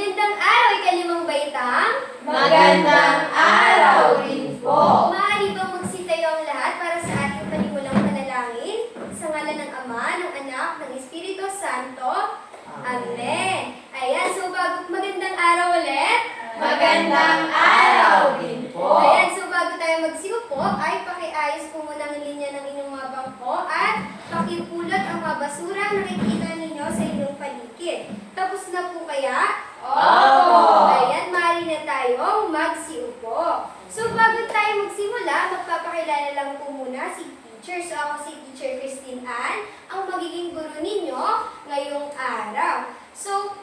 Magandang araw, ikalimang baitang. Magandang araw rin po. Maaari bang magsitayo ang lahat para sa ating panimulang panalangin? Sa ngalan ng Ama, ng Anak, ng Espiritu Santo. Amen. Ayan, so magandang araw ulit. Magandang araw din po. Ayan, so bago tayo magsiupo, ay pakiayos po muna ang linya ng inyong mga bangko at pakipulot ang mga basura na nakikita ninyo sa inyong paligid. Tapos na po kaya? Opo! Ayan, maaari na tayong magsiupo. So bago tayo magsimula, magpapakilala lang po muna si teacher. So ako si Teacher Christine Ann, ang magiging guro ninyo ngayong araw. So,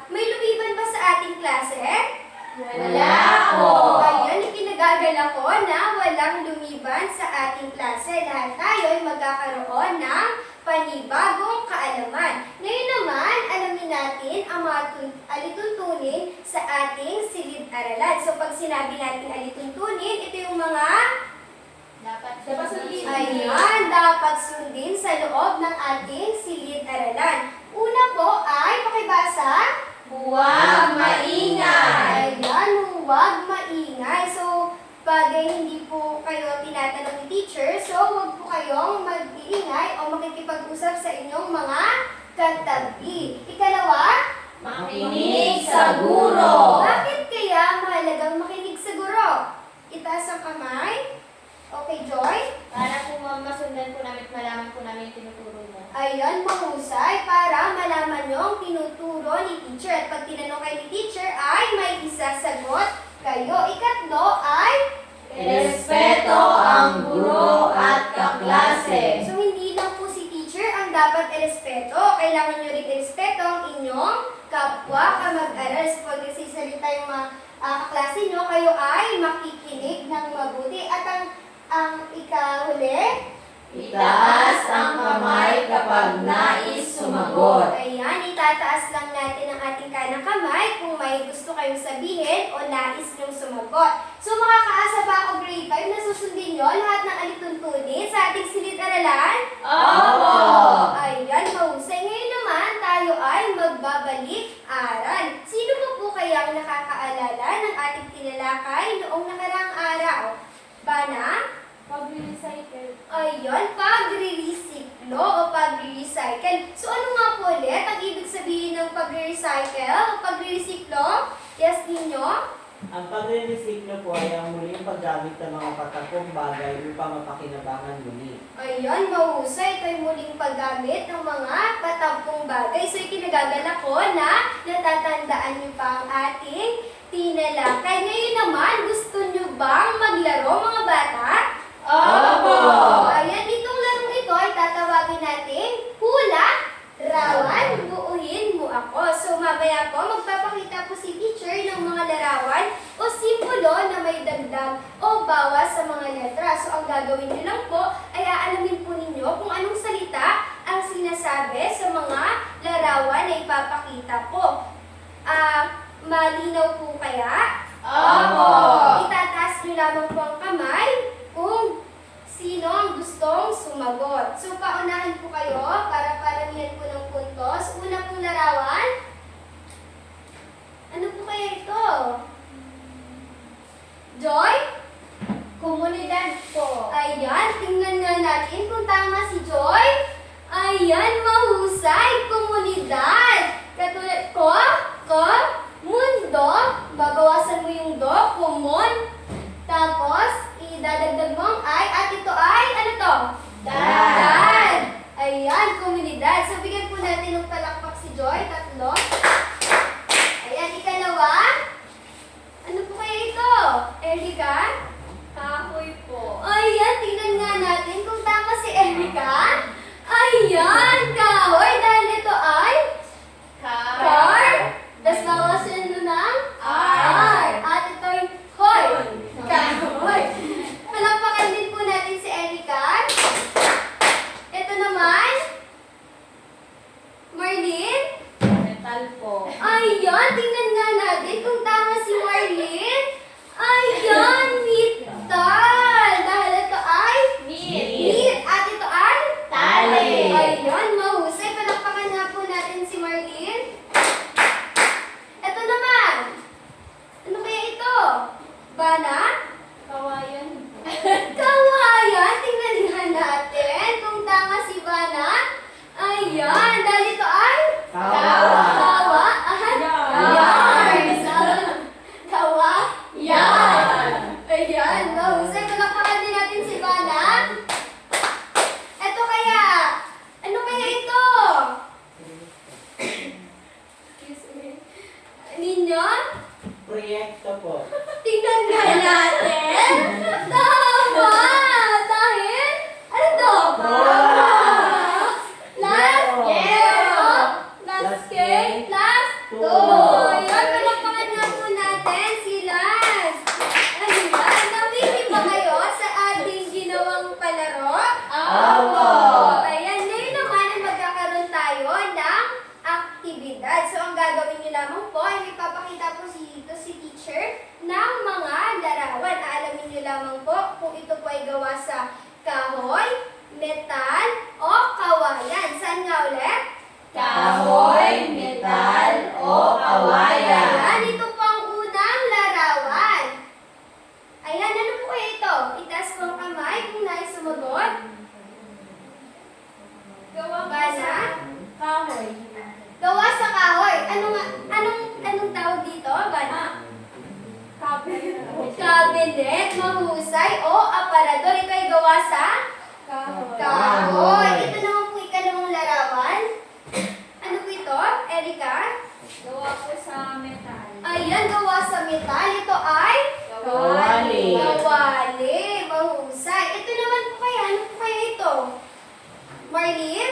may lumiban ba sa ating klase? Wala po. Ayan, ikinagagalak ko na walang lumiban sa ating klase. Lahat tayo ay magkakaroon ng panibagong kaalaman. Ngayon naman, alamin natin ang mga alituntunin sa ating silid-aralan. So, pag sinabi natin alituntunin, ito yung mga Dapat sundin. ayan, dapat sundin sa loob ng ating silid-aralan. Una po ay pakibasa. Huwag maingay. Ayan, huwag maingay. So, pag hindi po kayo tinatanong ni teacher, so huwag po kayong mag-iingay o makikipag-usap sa inyong mga katabi. Ikalawa, Makinig sa guro. bakit kaya mahalagang makinig sa guro? Itaas ang kamay. Okay, Joy? Para po masundan po namin, malaman po namin yung tinuturo niya. Ayan, mahusay para malaman nyo ang tinuturo ni teacher. At pag tinanong kayo ni teacher ay may isasagot kayo. Ikatlo ay Respeto ang guro at kaklase. So, hindi lang po si teacher ang dapat irespeto. Kailangan nyo rin irespeto ang inyong kapwa kamag-aral. So, pag nagsisalita yung mga kaklase nyo, kayo ay makikinig ng mabuti. At ang ikahuli, Itaas ang kamay kapag nais sumagot. ayan, itataas lang natin ang ating kanang kamay kung may gusto kayong sabihin o nais nyong sumagot. So, makakaasa ba ako grade 5 na susundin nyo lahat ng alituntunin sa ating silid-aralan? Opo! Ayan, mahusay. Ngayon naman, tayo ay magbabalik-aral. Sino po kaya ang nakakaalala ng ating tinalakay noong nakaraang araw? Bana? Pag-recycle. Ayun, pagre-recyclo o pagre-recycle. So ano nga po ulit ang ibig sabihin ng pagre-recycle o pagre-recyclo? Yes, ninyo? Ang pagre-resiklo po ay ang muling paggamit ng mga patapong bagay upang mapakinabangan muli. Ayun, mahusay. Ito'y muling paggamit ng mga patampong bagay. So ikinagagalak ko na natatandaan niyo pa ang ating tinalakay. Ngayon naman, gusto niyo bang maglaro mga bata? Opo! Ayan, itong larong ito ay tatawagin natin hula, rawan, buuhin mo ako. So mamaya po, magpapakita po si teacher ng mga larawan o simbolo na may dagdag o bawas sa mga letra. So ang gagawin niyo lang po ay aalamin po ninyo kung anong salita ang sinasabi sa mga larawan na ipapakita po. Malinaw po kaya? Opo! Itataas niyo lamang po ang kamay kung sino ang gustong sumagot. So, paunahin po kayo para paramihan po ng puntos. Una pong larawan. Ano po kaya ito? Joy? Komunidad po. Ayan, tingnan nga natin kung tama si Joy. Ayan, mahusay. Komunidad. Katulad mundo. Babawasan mo yung do, kumun. Tapos, idadagdag mo ang ay, at ito ay, ano to? Dad. Ayan, komunidad. So, bigyan po natin ng palakpak si Joy. 3. Ayan, ikalawa. Ano po kaya ito? Erika? Kahoy po. Ayan, tingnan nga natin kung tama si Erika. Ayan, kahoy. Dahil ito ay car. Tapos bawasan mo ng R. At ito'y hoy. Kahoy. Palakpakan din po natin si Erika. Ito naman. Marlene. Metal po. Ayan, tingnan nga natin kung tama si Marlene. Ayan, metal. Dahil ito ay Meat. meat. At ito ay Tali. Ayan, mahusay. Palakpakan nga po natin si Marlene. Ito Cabinet, mahusay. O, aparador. Ito ay gawa sa kahoy. Ito naman po ikalawang larawan. Ano po ito, Erika? Gawa po sa metal. Ayan, gawa sa metal. Ito ay Kawali. kawali. Mahusay. Ito naman po kaya. Ano po kaya ito? Marlene?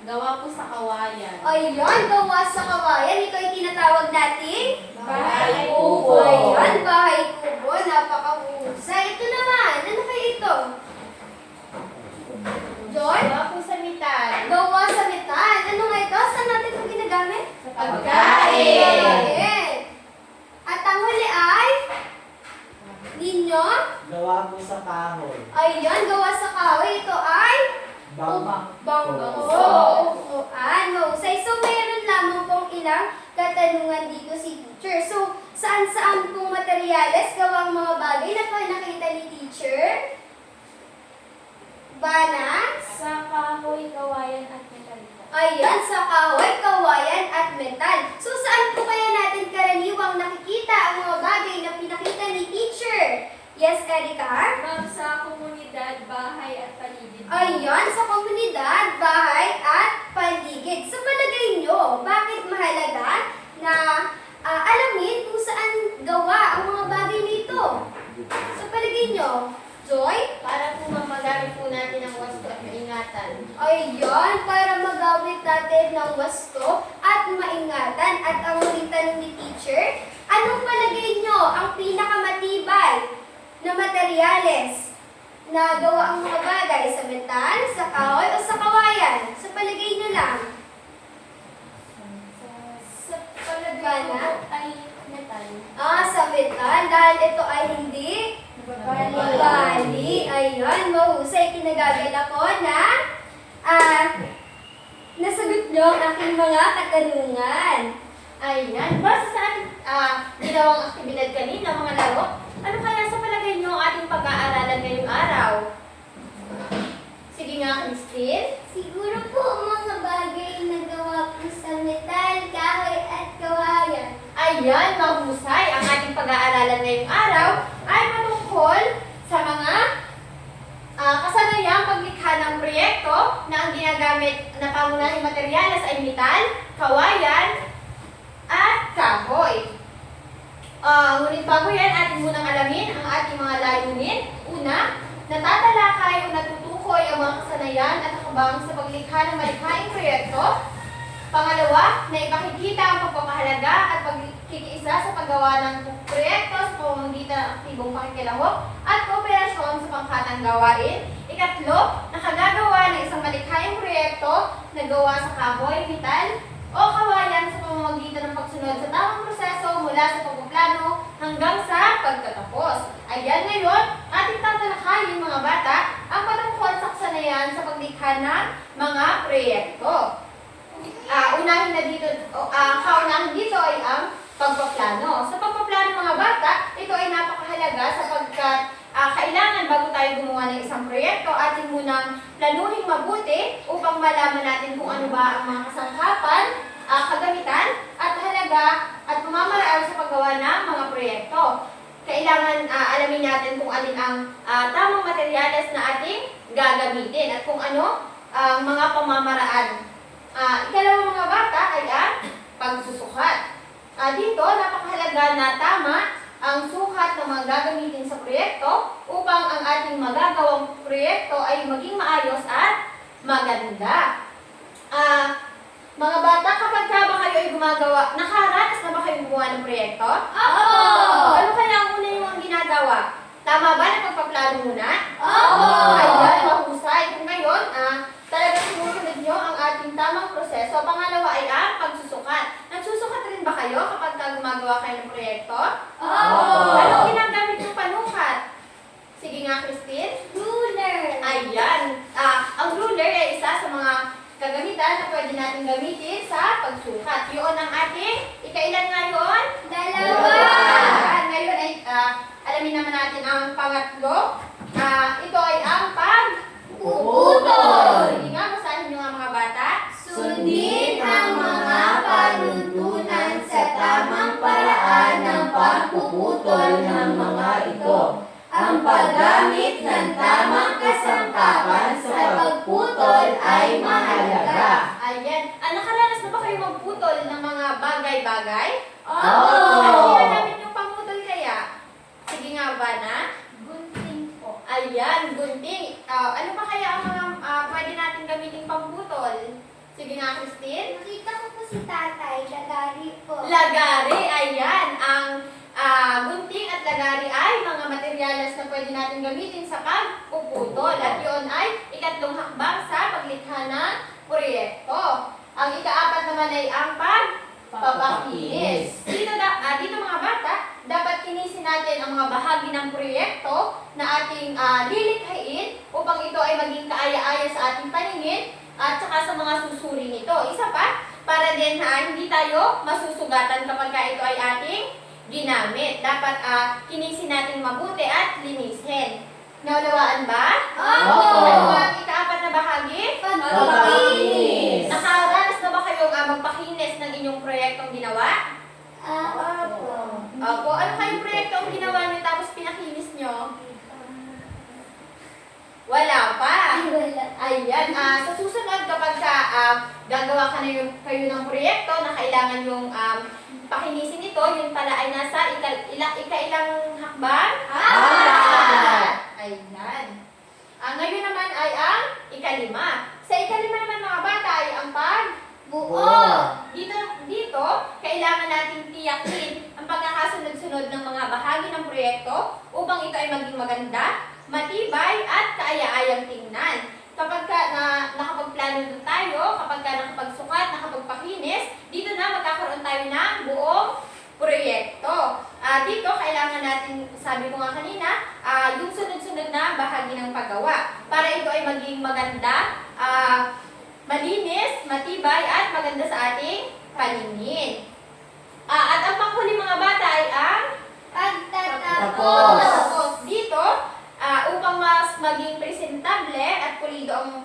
Gawa po sa kawayan. Ayan, gawa sa kawayan. Ito ay tinatawag nating Bahay kubo. Ayan, bahay kubo. Napakahusay. Ito naman. Ano kaya ito? Joy? Gawa po sa metal. Gawa sa metal. Ano nga ito? Saan natin ito ginagamit? Sa Pagkain. At ang huli ay? Ninyo? Gawa po sa kahoy. Ayan, gawa sa kahoy. Ito ay? Bangko. Upuan. Mahusay. So, mayroon lamang pong ilang katanungan dito si teacher. So, saan-saan pong materyales gawa ang mga bagay na nakita ni teacher? Bana? Sa kahoy, kawayan at metal po. Ayan, sa kahoy, kawayan at metal. So, saan po kaya natin karaniwang nakikita ang mga bagay na pinakita ni teacher? Yes, Erika? Ma'am, sa komunidad, bahay at paligid. Ayan, sa komunidad, bahay at paligid. Sa palagay nyo, bakit mahalaga na alamin kung saan gawa ang mga bagay nito? Sa palagay nyo, Joy? Para po ma'am, magamit po natin ang wasto at maingatan. Ayan, para magamit natin ng wasto at maingatan. At ang muling tanong ni teacher, anong palagay nyo ang pinakamatibay na materyales na gawa ang mga bagay sa metal, sa kahoy, o sa kawayan? Sa palagay nyo lang. Sa palagay Bana? ko ay metal. Sa metal, dahil ito ay hindi bali. Ayun, mahusay. Kinagamit ako na nasagot nyo ang aking mga katanungan. Ayan. Basta sa ating ginawang aktibidad kanina, mga laro, ano kaya sa palagay nyo ang ating pag-aaralan ngayong araw? Sige nga, Christine. Siguro po mga bagay na gawa po sa metal, kahoy at kawayan. Ayan, mahusay. Ang ating pag-aaralan ngayong araw ay patungkol sa mga kasanayang paglikha ng proyekto na ang ginagamit na pangunahing materyales ay metal, kawayan, at kahoy. Ngunit bago yan, ating munang alamin ang ating mga layunin. Una, natatalakay o natutukoy ang mga kasanayan at hakbang sa paglikha ng malikhaing proyekto. Pangalawa, na ipakikita ang pagpapahalaga at pagkikiisa sa paggawa ng proyekto sa pamamagitan ng aktibong pakikilahok at kooperasyon sa pangkatang gawain. Ikatlo, nakagagawa ng isang malikhaing proyekto na gawa sa kahoy, metal, o kawayan sa pamamagitan ng pagsunod sa tamang proseso mula sa pagpaplano hanggang sa pagtatapos. Ayan ngayon, ating tatalakayin mga bata ang patungkol sa kasanayan sa paglikha ng mga proyekto. Unahin na dito, kaunahin dito ay ang pagpaplano. Sa pagpaplano mga bata, ito ay napakahalaga sapagkat kailangan bago tayo gumawa ng isang proyekto, ating munang planuhin mabuti upang malaman natin kung ano ba ang mga kasangkapan, kagamitan, at halaga at pamamaraan sa paggawa ng mga proyekto. Kailangan alamin natin kung alin ang tamang materyales na ating gagamitin at kung ano ang mga pamamaraan. Ikalawang mga bata ay ang pagsusukat. Dito, napakahalaga na tama ang sukat na mga gagamitin sa proyekto upang ang ating magagawang proyekto ay maging maayos at maganda. Mga bata, kapag ka ba kayo ay gumagawa, nakaranas na ba kayo gumawa ng proyekto? Oo! Ano kaya ang una yung ginagawa? Tama ba na pagpaplano muna? Oo! Ayan, mahusay. Kung ngayon, talagang sinusunod nyo ang ating tamang proseso. Pangalawa ay ang pagsusukat. Nagsusukat rin ba kayo kapag gumagawa kayo ng proyekto? Oo! Anong ginagamit yung panukat? Sige nga, Christine. Ruler! Ayan. Ang ruler ay isa sa mga kagamitan na pwede natin gamitin sa pagsukat. Yun ang ating, ikailan nga yun? Dalawa! Ayan. Ngayon ay, alamin naman natin ang pangatlo. Ito ay ang Puputol! Sige nga, basahin nyo nga mga bata. Sundin ang mga panuntunan sa tamang paraan ng pagpuputol ng mga ay mahalaga. Ayan. Nakaranas na ba kayo magputol ng mga bagay-bagay? Oo. Ano ginagamit yung pangputol kaya? Sige nga ba na? Gunting po. Ayan, gunting. Ano pa kaya ang mga pwede natin gamitin pangputol? Sige nga, Christine. Nakita ko po si tatay, lagari po. Lagari, ayan. Ang gunting at lagari ay mga materyales na pwede natin gamitin sa pagpuputol. At yun ay ikatlong hakbang sa paglikha ng proyekto. Ang ikaapat naman ay ang pagpapakinis. Dito mga bata, dapat kinisin natin ang mga bahagi ng proyekto na ating lilikhain upang ito ay maging kaaya-aya sa ating paningin at saka sa mga susuri nito. Isa pa, para din hindi tayo masusugatan kapag ito ay ating ginamit. Dapat kinisin natin mabuti at linisin. Naunawaan ba? Opo. Ano ba ang ikaapat na bahagi? Pagpapakinis. Nakaranas na ba kayong magpakinis ng inyong proyektong ginawa? Opo. Opo. Ano kayong proyektong ginawa niyo tapos pinakinis niyo? Wala pa. Wala. Ayan, sa susunod kapag gagawa kayo ng proyekto na kailangan yung pakinisin ito, yun pala ay nasa ikailang hakbang? Ayan. Ngayon naman ay ang ikalima. Sa ikalima naman mga bata ay ang Buo. Dito, kailangan nating tiyakin ang pagkakasunod-sunod ng mga bahagi ng proyekto upang ito ay maging maganda, matibay at kaaya-ayang tingnan. Kapag nakapagplano tayo, kapag nakapagsukat, nakapagpakinis, dito na magkakaroon tayo ng buong proyekto. Dito, kailangan natin, sabi ko nga kanina, yung sunod-sunod na bahagi ng paggawa. Para ito ay maging maganda, malinis, matibay, at maganda sa ating paningin. At ang panghuli mga bata ay ang Pagtatapos. Dito, upang mas maging presentable at pulido ang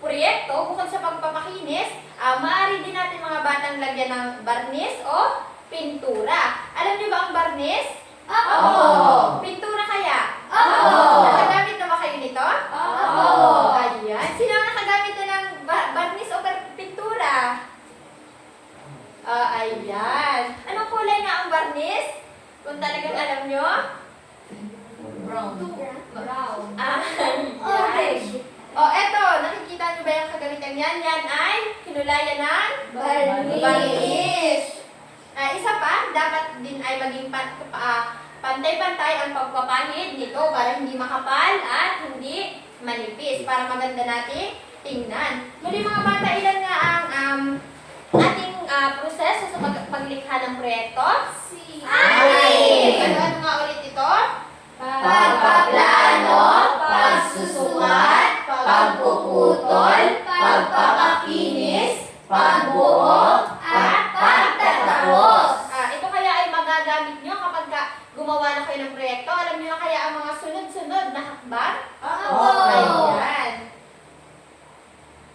proyekto, bukod sa pagpapakinis, maaari din natin mga batang lagyan ng barnis o pintura. Alam niyo ba ang barnis? Opo. Pintura kaya? Opo. Nakagamit na ba kayo nito? Opo. Ayan. Sino ang nakagamit na ng barnis o pintura? Ayan. Anong kulay nga ang barnis? Kung talagang alam nyo? Brown. Ayan. Orange. Eto, nakikita nyo ba yung kagamitan yan? Yan ay kinulayan ng Barnis. Isa pa, dapat din ay maging pantay-pantay ang pagpapahid nito para hindi makapal at hindi manipis, para maganda nating tingnan. Muli mga bata, ilan nga ang ating proseso sa paglikha ng proyekto? Ano nga ulit ito? Pagpaplano, pagsusukat, pagpuputol, pagpapakinis, pagbuo, at pagtatapos. Ito kaya ay magagamit nyo kapag gumawa na kayo ng proyekto. Alam nyo na kaya ang mga sunod-sunod na hakbang? Ayan.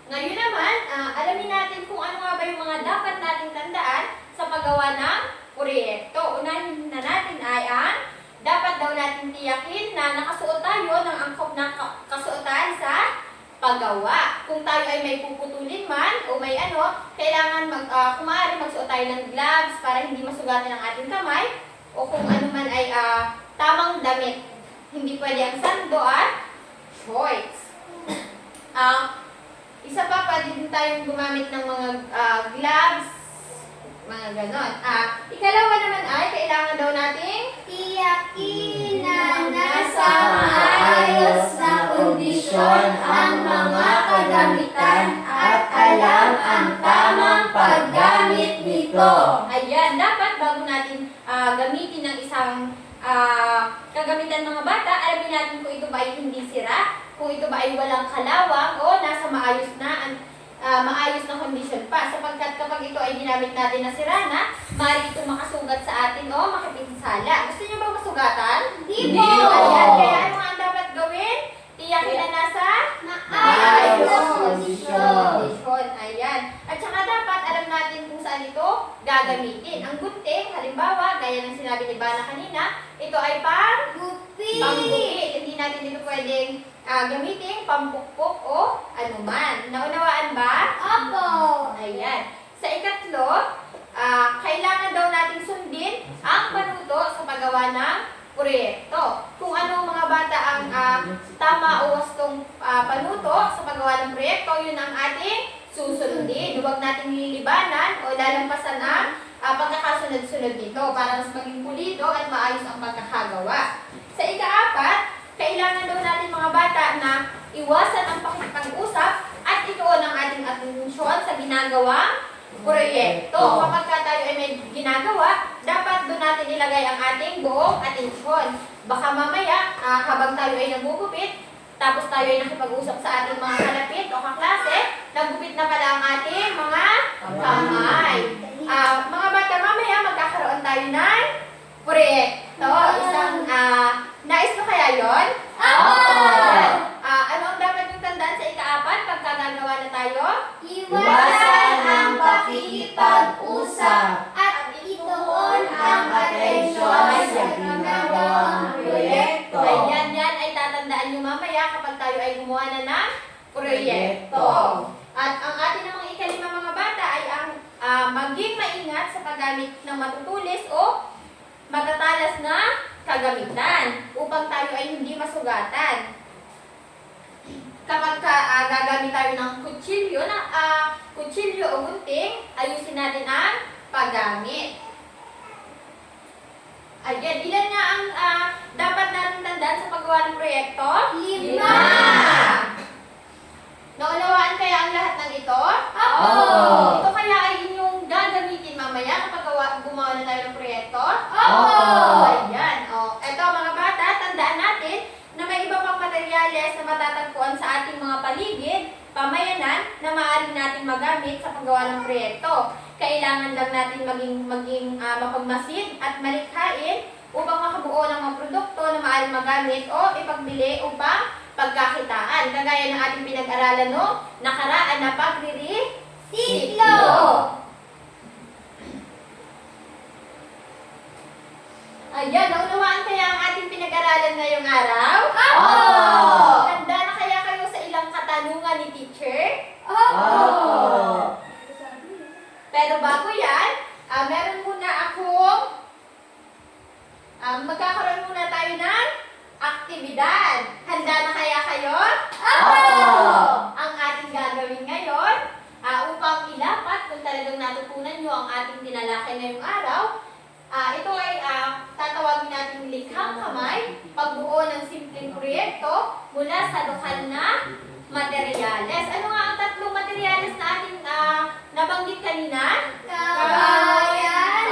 Ngayon naman, alamin natin kung ano nga ba yung mga dapat nating tandaan sa paggawa ng proyekto. Unahin na natin ay ang dapat daw natin tiyakin na nakasuot tayo ng angkop na kasuotan sa paggawa. Kung tayo ay may puputulin man o may kailangan kung maaari magsuot tayo ng gloves para hindi masugatan ang ating kamay, o kung ano man ay tamang damit. Hindi pwede ang sando at shorts. Isa pa, pwede din tayong gumamit ng mga gloves, mga ganon. Ikalawa naman ay kailangan daw nating Tiyakin na nasa maayos na kondisyon ang mga kagamitan at alam ang tamang paggamit nito. Ayan, dapat bago natin gamitin ng isang kagamitan mga bata, alamin natin kung ito ba ay hindi sira, kung ito ba ay walang kalawang o nasa maayos na kondisyon pa. Sapagkat kapag ito ay ginamit natin na sira na, maaari ito makasugat sa atin o makipinsala. Gusto niyo ba masugatan? Hindi po. Ayan, kaya ano nga ang dapat gawin? Tiyakin na nasa Maayos na kondisyon. Ayan. At saka dapat alam natin kung saan ito gagamitin. Ang gunting, halimbawa, gaya ng sinabi ni Bana kanina, ito ay Gupit. panggupit. Hindi natin ito pwedeng gamitin pampukpok o anuman. Naunawaan ba? Opo. Ayan. Sa ikatlo, kailangan daw nating sundin ang panuto sa paggawa ng proyekto. Kung ano mga bata ang tama o wastong panuto sa paggawa ng proyekto, yun ang ating susundin. Huwag nating lilibanan o lalampasan ang pagkakasunod-sunod nito para mas maging pulido at maayos ang pagkakagawa. Sa ika-4, kailangan daw natin mga bata na iwasan ang pakikipag-usap at ituon ang ating atensyon sa ginagawang proyekto. Kapag tayo ay may ginagawa, dapat doon natin ilagay ang ating buong atensyon. Baka mamaya, habang tayo ay nagugupit, tapos tayo ay nakipag-usap sa ating mga kalapit o kaklase, nagupit na pala ang ating mga kamay. Mga bata, mamaya magkakaroon tayo ng proyekto. Isang, nais mo kaya yun? Ano ang dapat yung tandaan sa ika-4 pagkagagawa na tayo? Iwasan ang pakikipag-usap at ituon ang atensyon sa ginagawang proyekto. Ayan, yan ay tatandaan nyo mamaya kapag tayo ay gumawa na ng proyekto. At ang atin namang ika-5 mga bata ay ang maging maingat sa paggamit ng matutulis o matatalas na kagamitan upang tayo ay hindi masugatan. Kapag gagamit tayo ng kutsilyo o gunting, ayusin natin ang paggamit. Ayan, ilan nga ang dapat natin tandaan sa paggawa ng proyekto? 5. Naunawaan kaya ang lahat ng ito? Opo. Ito kaya ay inyong gagamitin mamaya kapag gumawa na tayo ng proyekto? Opo. Ayan. Eto mga bata, tandaan natin na may iba pang materyales na matatagpuan sa ating mga paligid, pamayanan na maaari natin magamit sa paggawa ng proyekto. Kailangan lang natin maging mapagmasid at malikhain upang makabuo ng mga produkto na maaaring magamit o ipagbili upang pagkakitaan. Kagaya ng ating pinag-aralan nakaraan na Siklo. Ayan, naunawaan kaya ang ating pinag-aralan ngayong araw? Opo. Handa na kaya kayo sa ilang katanungan ni teacher? Opo. Pero bago yan, meron muna akong magkakaroon muna tayo ng aktibidad. Handa na kaya kayo? Opo. Ang ating gagawin ngayon, upang ilapat kung talagang natutunan nyo ang ating tinalakay ngayong araw, ito ay tatawagin natin likhang kamay, pagbuo ng simpleng proyekto mula sa lokal na materyales. Ano nga ang tatlong materyales na ating nabanggit kanina? Kawayan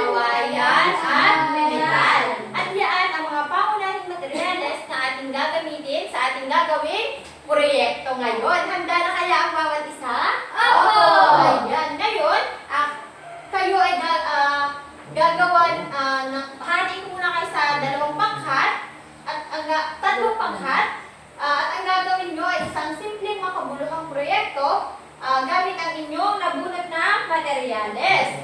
at metal. At yan ang mga pangunahing materyales na ating gagamitin sa ating gagawing proyekto ngayon. Handa na kaya ang bawat isa? Opo. Ayan. Ngayon, kayo ay gagawan hatiin muna kayo sa 2 pangkat at ang 3 pangkat. At ang gagawin nyo ay isang simpleng makabuluhang proyekto gamit ang inyong nabunot na materyales.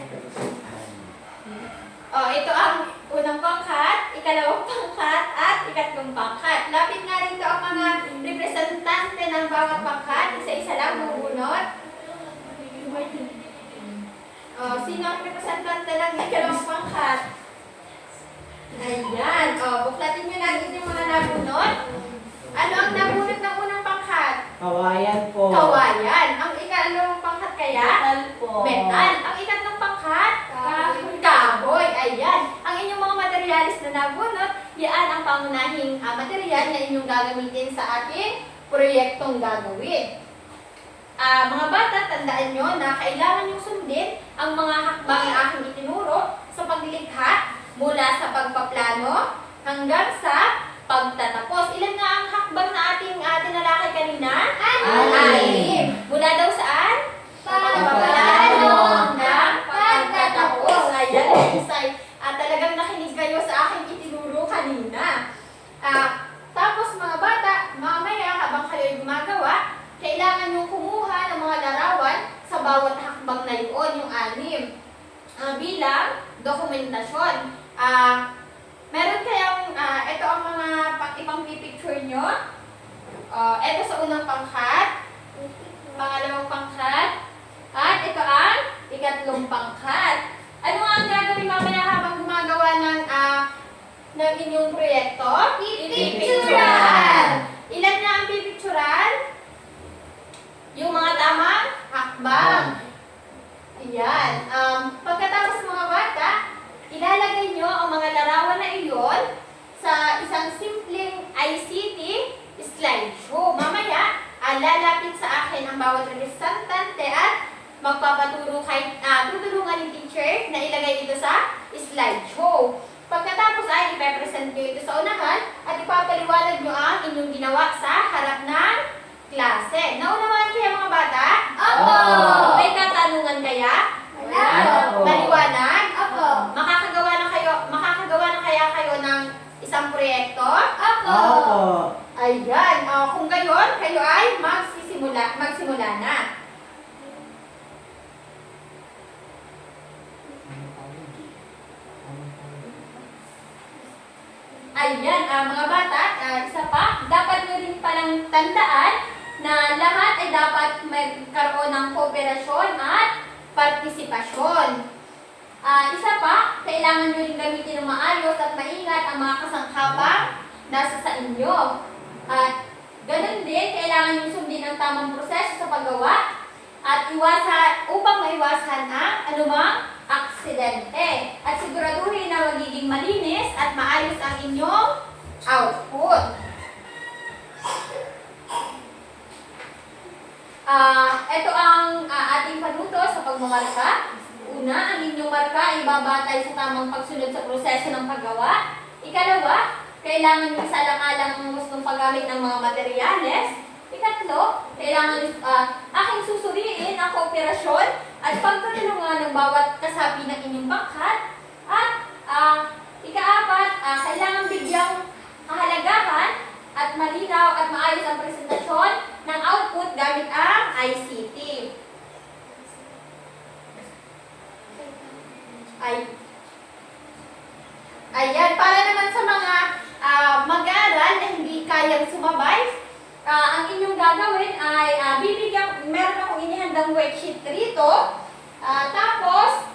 Ito ang unang pangkat, ikalawang pangkat, at ikatlong pangkat. Lapit nga rito ang mga representante ng bawat pangkat. Isa-isa lang bubunot. Sino ang representante ng ikalawang pangkat? Ayan. Buklatin nyo natin yung mga nabunot. Ano ang nabunot ng unang pangkat? Kawayan po. Kawayan. Ang ikalawang pangkat kaya? Metal po. Metal. Ang ikatlong pangkat? Kahoy. Ayan. Ang inyong mga materyales na nabunot, yan ang pangunahing materyal na inyong gagamitin sa ating proyektong gagawin. Mga bata, tandaan nyo na kailangan nyo sundin ang mga hakbang na aking itinuro sa paglikha mula sa pagpaplano hanggang sa pagtatapos. Ilan nga ang hakbang na ating tinalakay kanina? 6. Mula daw saan? Pagpaplano hanggang pagtatapos. Ayan, isay. Talagang nakinig kayo sa aking itinuro kanina. Tapos mga bata, mamaya habang kayo ay gumagawa, kailangan nyo kumuha ng mga larawan sa bawat hakbang na yun, yung 6, bilang dokumentasyon. Meron kayang, ito ang mga ipang pipicture nyo. Ito sa unang pangkat, pangalawang pangkat, at ito ang ikatlong pangkat. Ano nga ang gagawin mamaya habang gumagawa ng inyong proyekto? Pipicturan! Ilan na ang pipicturan? Yung mga tamang hakbang. Ayan. Pagkatapos mga bata, ilalagay nyo ang mga larawan na iyon sa isang simpleng ICT slideshow. Mamaya, lalapit sa akin ang bawat representante at magpapaturo tutulungan ni teacher na ilagay ito sa slideshow. Pagkatapos ay ipepresent nyo ito sa unahan at ipapaliwanag nyo ang inyong ginawa sa harap ng klase. Naunawaan kaya mga bata? Opo! May katanungan kaya? Wala po. Maliwanag? Opo! Makakagawa na kaya kayo ng isang proyekto? Opo! Opo. Ayan. Kung gayon, kayo ay magsimula na. Ayan, mga bata, isa pa, dapat nyo rin palang tandaan na lahat ay dapat magkaroon ng kooperasyon at partisipasyon. Isa pa, kailangan nyo rin gamitin ng maayos at maingat ang mga kasangkapang nasa sa inyo. At ganun din, kailangan nyo sundin ang tamang proseso sa paggawa at upang maiwasan ang anumang aksidente. At siguraduhin na magiging malinis at maayos ang inyong output. Ito ang ating panuto sa pagmamarka. Una, ang inyong marka ay babatay sa tamang pagsunod sa proseso ng paggawa. Ikalawa, kailangan nyo isalang-alang ang gustong paggamit ng mga materyales. Ikatlo, kailangan aking susuriin ang kooperasyon at pagtutulungan ng bawat kasapi ng inyong pangkat. At ikaapat, kailangan bigyang kahalagahan at malinaw at maayos ang presentasyon ng output gamit ang ICT. Ayan, para naman sa mga mag-aaral na hindi kayang sumabay, ang inyong gagawin ay meron akong inihandang worksheet rito. Tapos,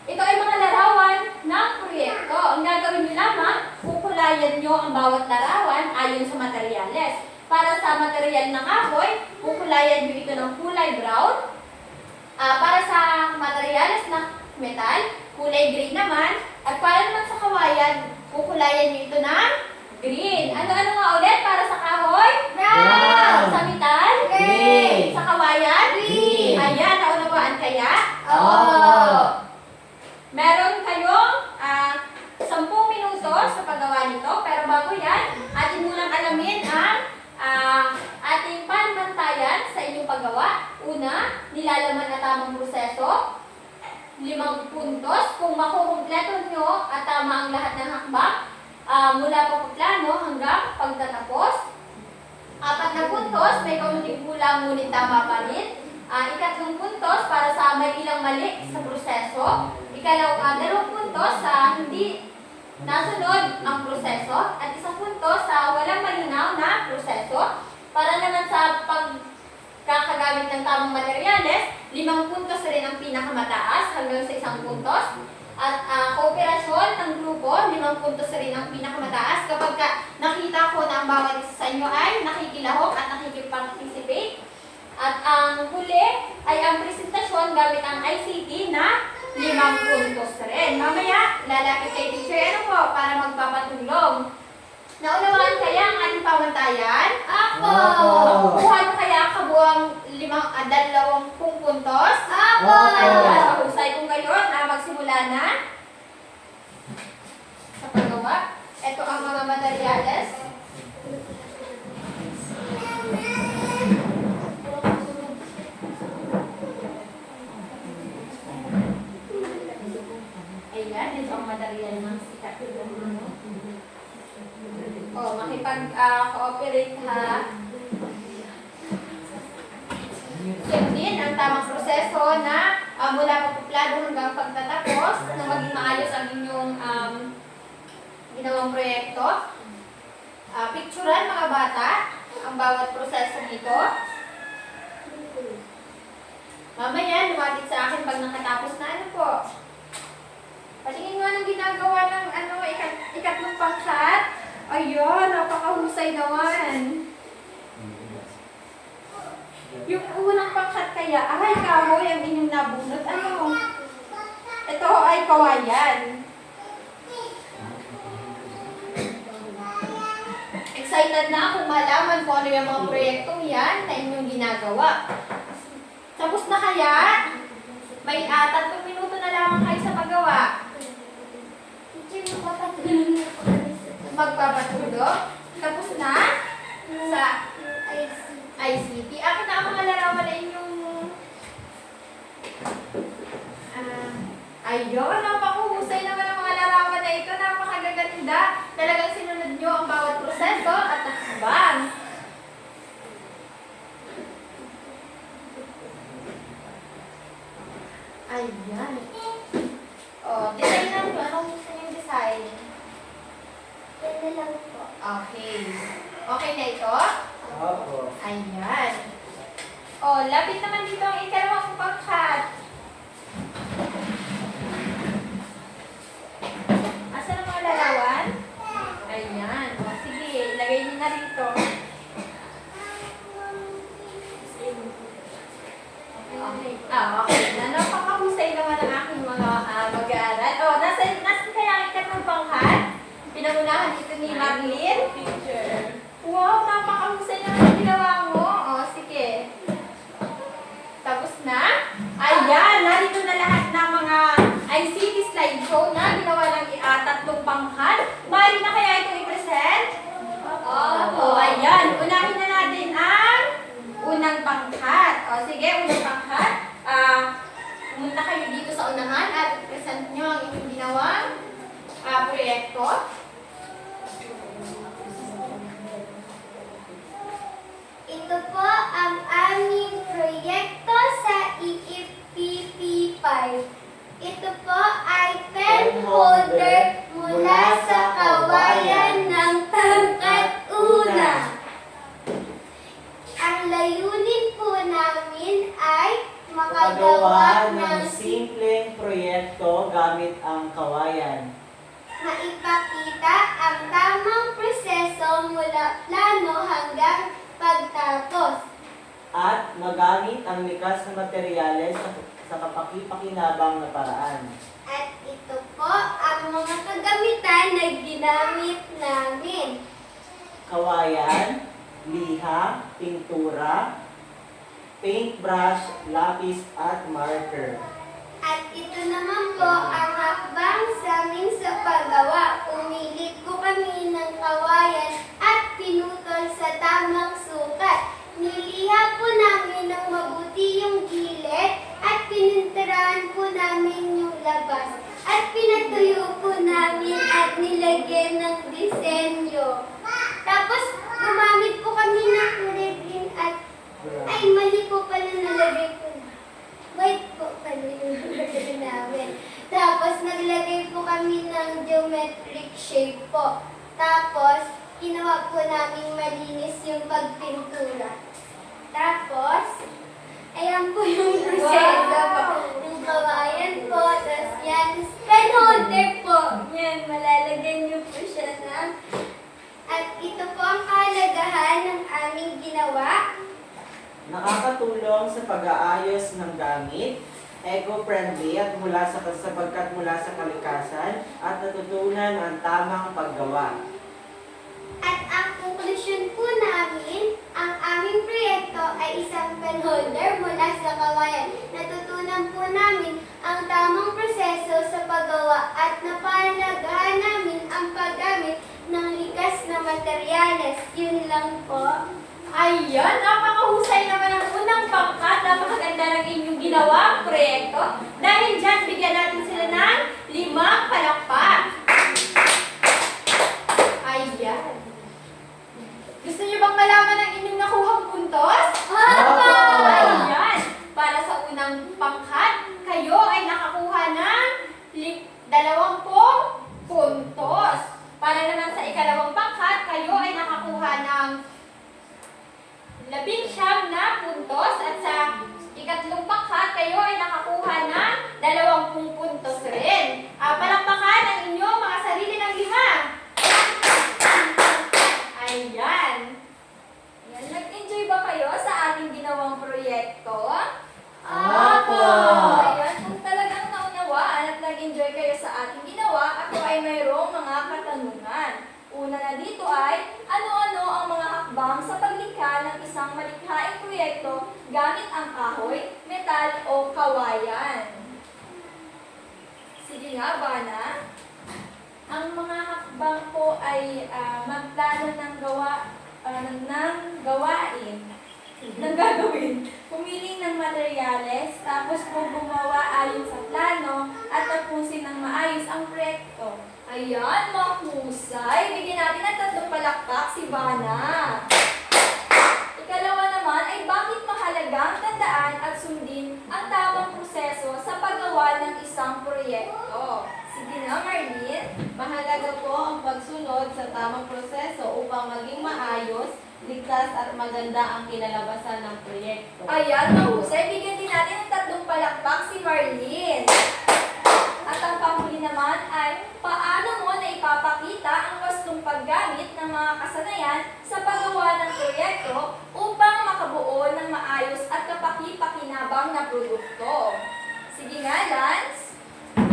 ito ay mga larawan ng proyekto. Ang gagawin nyo lamang, kukulayan nyo ang bawat larawan ayon sa materyales. Para sa material ng kahoy, kukulayan nyo ito ng kulay brown. Para sa materyales ng metal, kulay green naman. At para naman sa kawayan, kukulayan nyo ito ng green. Ano-ano nga ulit para sa kahoy? Brown! Sa metal? Green! Sa kawayan? Green! Ayan, naunawaan kaya? Opo! Meron kayong 10 minutos sa paggawa nito. Pero bago yan, atin munang alamin ang ating panbantayan sa inyong paggawa. Una, nilalaman na tamang proseso. 5 puntos. Kung makukumpleto nyo at tama ang lahat ng hakbang, mula pagpaplano hanggang pagtatapos. 4 na puntos, may kaunting kulang ngunit tama pa rin. 3 puntos para sa may ilang mali sa proseso. 2 puntos sa hindi nasunod ang proseso. At 1 puntos sa walang malinaw na proseso. Para naman sa pagkakagamit ng tamang materyales, 5 puntos rin ang pinakamataas hanggang sa 1 puntos. At kooperasyon ng grupo, 5 puntos rin ang pinakamataas kapag nakita ko na ang bawat isa sa inyo ay nakikilahok at nakikipag-participate. At ang huli ay ang presentasyon gamit ang ICT na 5 puntos rin. Mamaya, lalapit kay teacher para magpapatulong. Naunawaan kaya ang ating pamantayan? Opo! Makukuha nyo kaya kabuang 20 puntos? Opo! Mahusay kung gayon, magsimula na sa paggawa. Ito ang mga materyales. Ayan, ito ang material ng sikat. Makipag-cooperate ha. Sundin ang tamang proseso na mula pagpaplano hanggang pagtatapos na maging maayos ang inyong ginawang proyekto. picturean mga bata ang bawat proseso nito. Mamaya, lumapit sa akin pag nakatapos na ano po. Patingin nga ng ginagawa ng ikatlong pangkat. Ayun, napakahusay naman. Yung unang pangkat kaya, kahoy ang inyong nabunot. Ano? Ito ay kawayan. Excited na akong malaman kung ano yung mga proyektong yan na inyong ginagawa. Tapos na kaya? May 3 minuto na lamang kayo sa paggawa. Teacher, magpapatuloy na po kami sa Magpapatulog. Tapos na? Sa ICT. Akin na ang mga larawan na inyong... ayun, napakahusay naman ang mga larawan na ito. Napakagaganda. Talagang sinunod nyo ang bawat proseso at takbang. Ayan. Design lang po. Anong gusto niyong design? Yan na lang po. Okay. Okay na ito? Opo. Ayan. Lapit naman dito ang ikalawang pangkat. Asan ang mga larawan? Ayan. Sige, ilagay niyo na rito. Okay. Napakahusay naman ang aking mga mag-aaral. Nasan kaya ang ikatlong pangkat? Pinangunahan ito ni Marlene. Wow, napakahusay naman ang ginawa mo. Sige. Tapos na? Ayan, narito na lahat ng mga ICT slideshow na ginawa ng 3 pangkat. Mari na kaya itong i-present? Ayan. Unahin na natin ang unang pangkat. Sige, unang pangkat. Pumunta kayo dito sa unahan at present nyo ang inyong ginawang proyekto. Ito po ang aming proyekto sa EFPP5. Ito po ay pen holder mula sa kawayan ng pangkat una. Ang layunin po namin ay makagawa ng simpleng proyekto gamit ang kawayan. maipakita ang tamang proseso mula plano hanggang pagtapos. At magamit ang likas na materyales sa kapaki-pakinabang na paraan. At ito po ang mga kagamitan na ginamit namin. Kawayan, liha, pintura, paintbrush, lapis at marker. At ito naman po ang hakbang sa amin sa paggawa. Umilit po kami ng kawayan at pinutol sa tamang sukat. Niliha po namin ng mabuti yung gilid at pininturahan po namin yung labas. At pinatuyo po namin at nilagyan ng disenyo. Tapos gumamit po kami ng kulay green at ay mali po pala nalagay ko na. White po pala yung nalagay namin. Tapos naglagay po kami ng geometric shape po. Tapos ginawa po namin malinis yung pagpintura. Tapos, ayan po yung proseso po. Yung kawayan po, tapos yan, pen holder po. Yan, malalagyan niyo po siya na. At ito po ang kahalagahan ng aming ginawa. Nakakatulong sa pag-aayos ng gamit, eco-friendly at sapagkat mula sa kalikasan at natutunan ang tamang paggawa. At ang konklusyon po namin, ang aming proyekto ay isang pen holder mula sa kawayan. Natutunan po namin ang tamang proseso sa paggawa at napalagahan namin ang paggamit ng likas na materyales. Yun lang po. Ayan, napakahusay naman ang unang pangkat. Napakaganda ng inyong ginawang proyekto. Dahil dyan, bigyan natin sila ng 5 palakpak. Ayan. Gusto niyo bang malaman ang inyong nakuhang puntos? Opo! Ayan. Para sa unang pangkat, kayo ay nakakuha ng 20 puntos. Para naman sa ikalawang pangkat, kayo ay nakakuha 20 puntos rin. Palakpakan ang inyong mga sarili ng 5. Ayan. Yan, nag-enjoy ba kayo sa ating ginawang proyekto? Opo! Ayan, kung talagang naunawaan at nag-enjoy kayo sa ating ginawa, ako ay mayroong mga katanungan. Una na dito ay, ano-ano ang mga hakbang sa paglikha ng isang malikhaing proyekto gamit ang kahoy, metal o kawayan? Sige nga, Bana. Ang mga hakbang po ay magplano ng gawain, ng gagawin, pumiling ng materyales, tapos po gumawa ayon sa plano at tapusin ng maayos ang proyekto. Ayan, mahusay! Bigyan natin ng 3 palakpak si Bana. Ikalawa naman ay bakit mahalagang tandaan at sundin ang tamang proseso sa paggawa ng isang proyekto. Sige na, Marlene. Mahalaga po ang pagsunod sa tamang proseso upang maging maayos, ligtas at maganda ang kinalabasan ng proyekto. Ayan, mahusay. Bigyan din natin ng 3 palakpak si Marlene. At ang panghuli naman ay paano mo na ipapakita ang wastong paggamit ng mga kasanayan sa paggawa ng proyekto upang makabuo ng maayos at kapaki-pakinabang na produkto. Sige nga, Lance.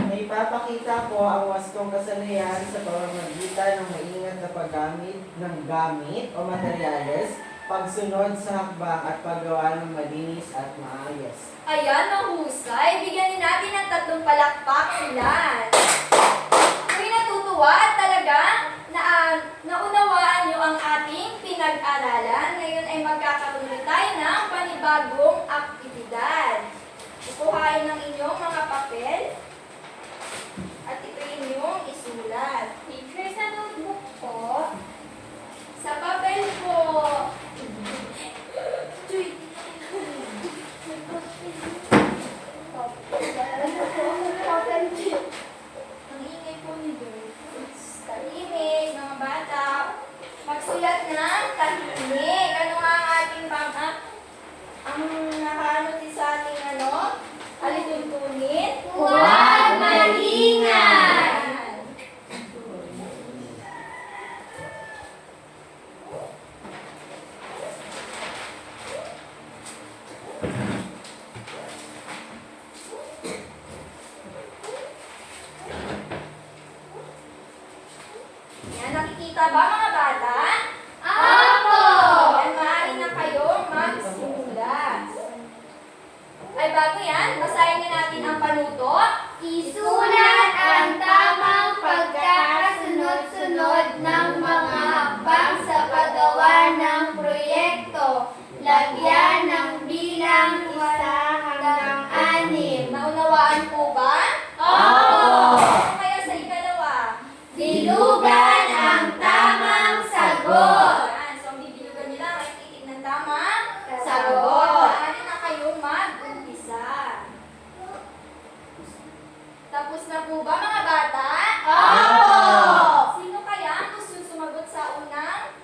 May ipapakita ko ang wastong kasanayan sa pamamagitan ng maingat na paggamit ng gamit o materyales, pagsunod sa hakbang at paggawa ng malinis at maayos. Ayan, mahusay. Bigyan din natin ng 3 palakpak si Lance. Ako'y natutuwa at talaga naunawaan niyo ang ating pinag-aralan. Ngayon ay magkakaroon tayo ng panibagong aktibidad. Kukuhain ng inyong mga papel at ito inyong isulat. Teacher, sa notebook po. Sa papel po. Chuy. Ang ingay po ni Joy. Tahimik, mga bata. Magsulat ng tahimik. Ano nga ang ating ang nakaano sa ating alituntunin? Huwag maingay! Yan, nakikita ba mga bata? Opo! Yan, maaari na kayong magsimula. Ay, bago yan, basahin na natin ang panuto. Isulat ang tamang pagkakasunod-sunod ng mga hakbang sa paggawa ng proyekto. Lagyan ng bilang 1 hanggang 6. Naunawaan po ba? Opo! Ano kaya sa ikalawa? Bilugan ang tamang sagot. Yan, so ang bibilugan nila ay titig ng tamang Sagot. Maaari na kayong mag-umpisa. Tapos na po ba mga bata? Opo! Sino kaya ang gusto sumagot sa unang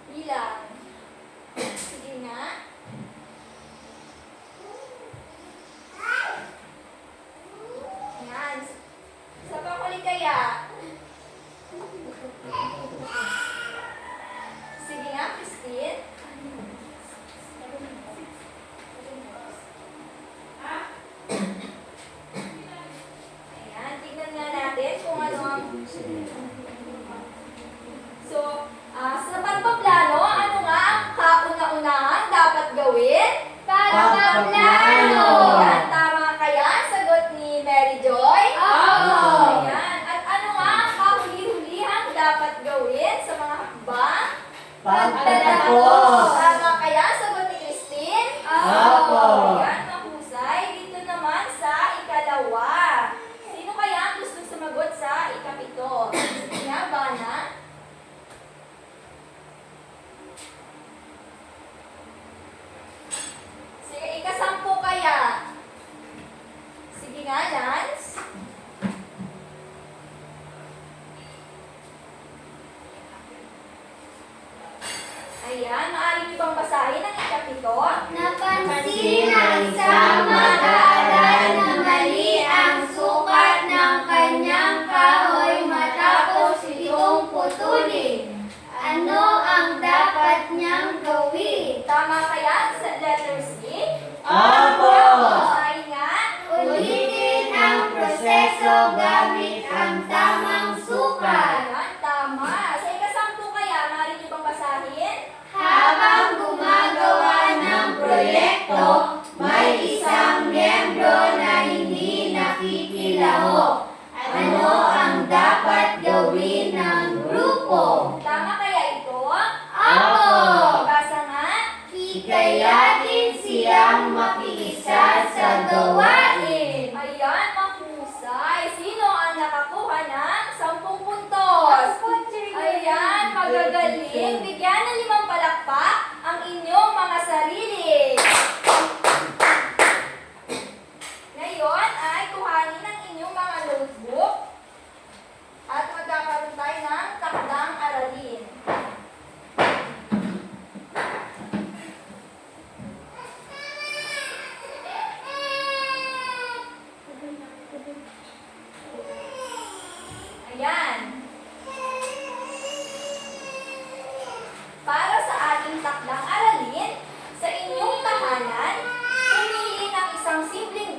bilang? Sige nga. Yan. Sa pakuli kaya? Sige nga, Christine. Ayan, tignan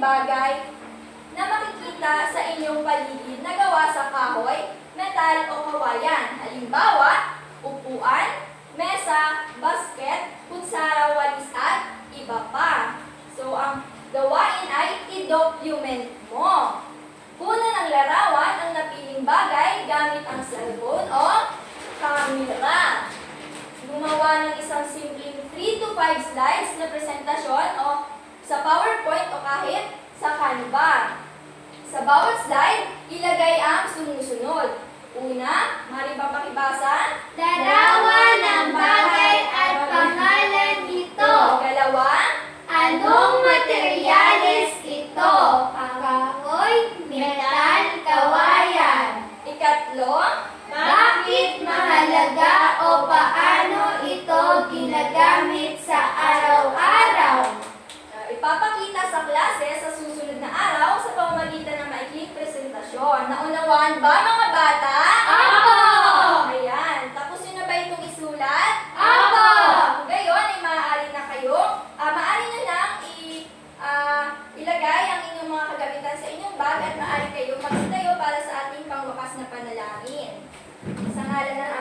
bagay na makikita sa inyong paligid na gawa sa kahoy, metal o kawayan. Halimbawa, upuan, mesa, basket, kutsara, walis at iba pa. So, ang gawain ay i-document mo. Kuna ng larawan ang napiling bagay gamit ang cellphone o camera. Gumawa ng isang simpleng 3 to 5 slides na presentasyon o sa PowerPoint o kahit sa Canva. Sa bawat slide, ilagay ang sumusunod. Una, mari ba pakibasa? Larawan ng bagay at pangalan nito. Ikalawa, Anong materyales ito? Kahoy, metal, kawayan. ikatlo, Bakit mahalaga o paano ito ginagamit sa araw-araw? ipapakita sa klase sa susunod na araw sa pamamagitan ng maikling presentasyon. Naunawaan ba mga bata? Apo! Ayan. Tapos yun na ba itong isulat? Apo! Kung gayon ay maaari na kayo, maaari na lang ilagay ang inyong mga kagamitan sa inyong bag at maaari kayo magsitayo para sa ating pangwakas na panalangin. Sa ngalan ng